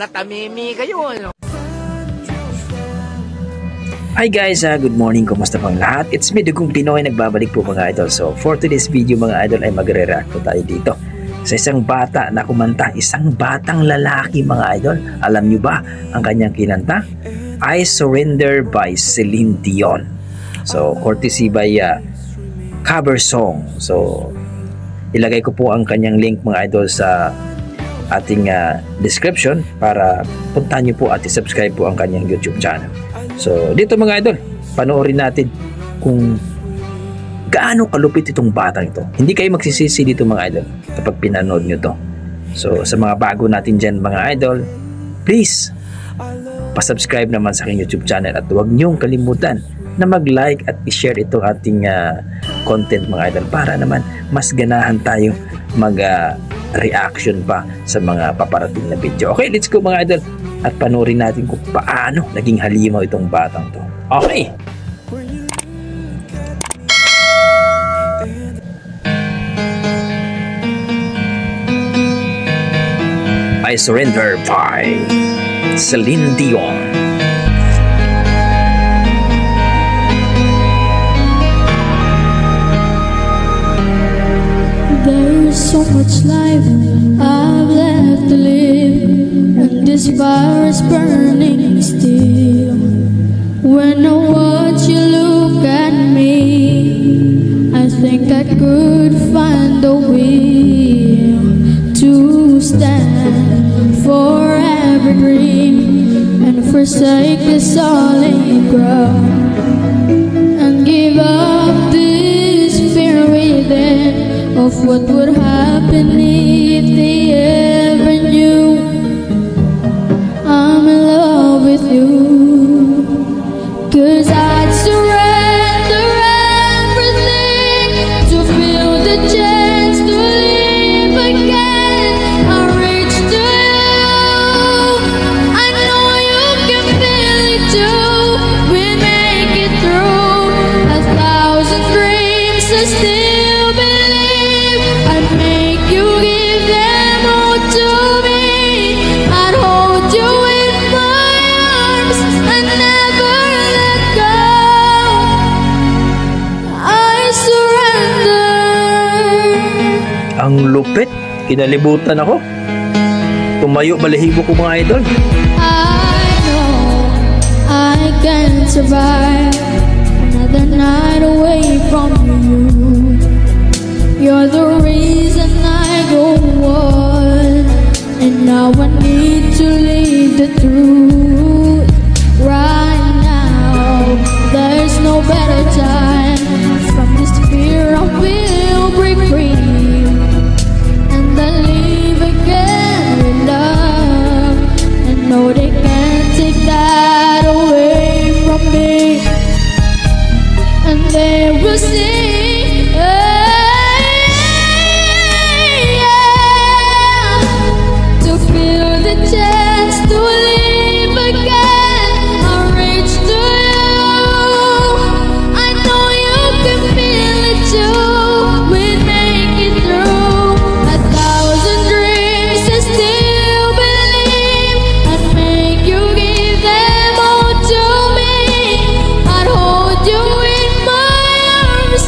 Natamimi kayo, ano? Hi guys, good morning. Kumusta pang lahat? It's me, Dugong Pinoy. Nagbabalik po mga idol. So for today's video mga idol ay magre-react po tayo dito sa isang bata na kumanta, isang batang lalaki mga idol. Alam nyo ba ang kanyang kinanta? I Surrender by Celine Dion. So courtesy by cover song. So ilagay ko po ang kanyang link mga idol sa ating description para puntahan nyo po at i-subscribe po ang kanyang YouTube channel. So dito mga idol, panoorin natin kung gaano kalupit itong batang ito. Hindi kayo magsisisi dito mga idol kapag pinanood nyo to. So sa mga bago natin dyan mga idol, please pasubscribe naman sa aking YouTube channel at huwag nyong kalimutan na mag-like at i-share itong ating content mga idol para naman mas ganahan tayo mag-reaction pa sa mga paparating na video. Okay, let's go mga idol at panoorin natin kung paano naging halimaw itong batang to. Okay! I Surrender by Celine Dion. There's so much life I've left to live, and this fire's burning still. When I watch you look at me, I think I could find a will to stand for every dream and forsake the solid ground and give up this fear within of what would happen if they ever knew I'm in love with you. 'Cause I'd surrender everything to feel the chance to live again. I reach to you, I know you can feel it too. We make it through 1,000 dreams I still believe. I'd make you give them all to me. I'd hold you in my arms and never let go. I surrender. Ang lupit, kinalibutan ako. Tumayo balahibo ko mga idol. I know I can survive another night away from you. You're the reason I go on, and now I need to leave the truth. Right now, there's no better time. From this fear I will break free, and then live again with love. And no, they can't take that away from me. And they will sing, to feel the chance to live again. I reach to you, I know you can feel it too. We make it through 1,000 dreams I still believe. I'd make you give them all to me. I'd hold you in my arms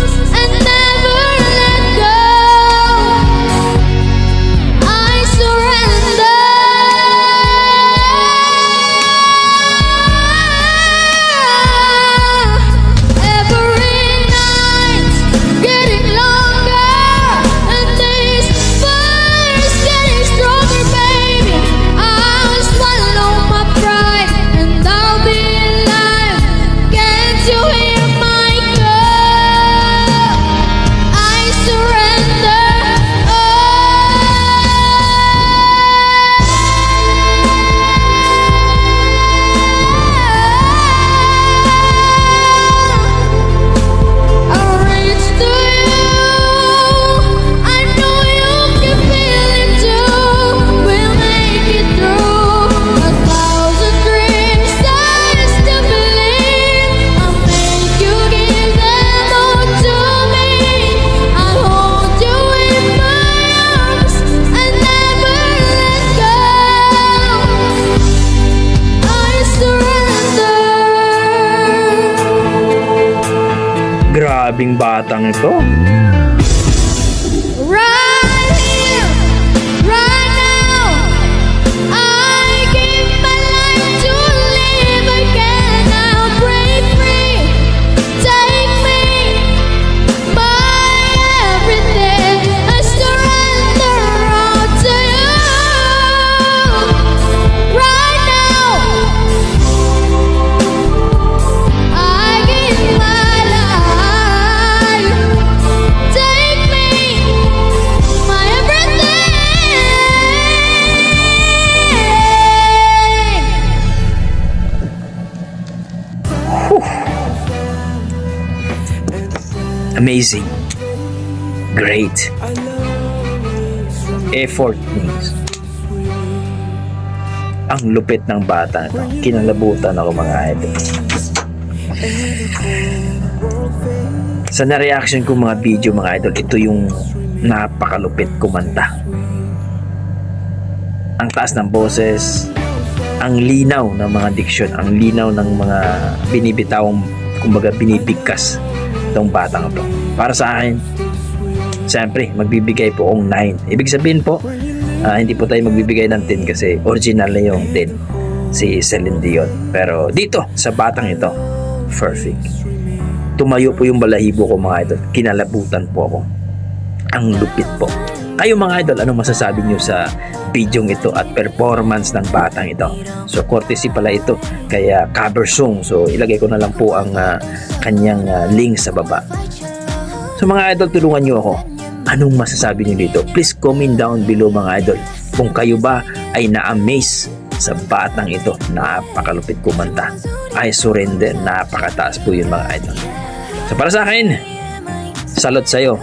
grabing batang ito. Right here, right now, I give my life to live again. I'll break free, take me, my everything. I surrender all to you. Right now, I give my life. Take me, my everything. Amazing. Great. Effort means. Ang lupit ng bata ito. Kinalabutan ako mga idol. Sa na-reaction ko mga video mga idol, ito yung napakalupit kumanta. Ang taas ng boses, ang linaw ng mga diksyon, ang linaw ng mga binibitawang, kumbaga binibigkas itong batang ito. Para sa akin, siyempre, magbibigay po akong 9. Ibig sabihin po, hindi po tayo magbibigay ng 10 kasi original na yung 10, si Celine Dion. Pero dito, sa batang ito, perfect. Tumayo po yung balahibo ko mga idol. Kinalabutan po ako. Ang lupit po. Kayo mga idol, anong masasabi nyo sa video ito at performance ng batang ito? So courtesy pala ito kaya cover song. So ilagay ko na lang po ang kanyang link sa baba. So mga idol, tulungan nyo ako. Anong masasabi nyo dito? Please comment down below mga idol. Kung kayo ba ay na-amaze sa batang ito. Napakalupit kumanta. I surrender. Napakataas po yun mga idol. So para sa akin, salot sa'yo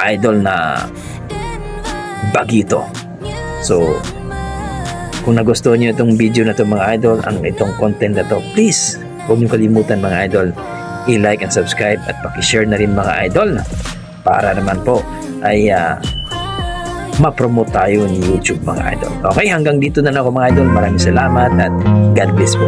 idol na Bagito. So kung nagustuhan nyo itong video na to mga idol, ang itong content na to, please huwag nyo kalimutan mga idol, i-like and subscribe at paki-share na rin mga idol para naman po ay ma-promote tayo ni YouTube mga idol. Okay, hanggang dito na lang ako mga idol. Maraming salamat at God bless po.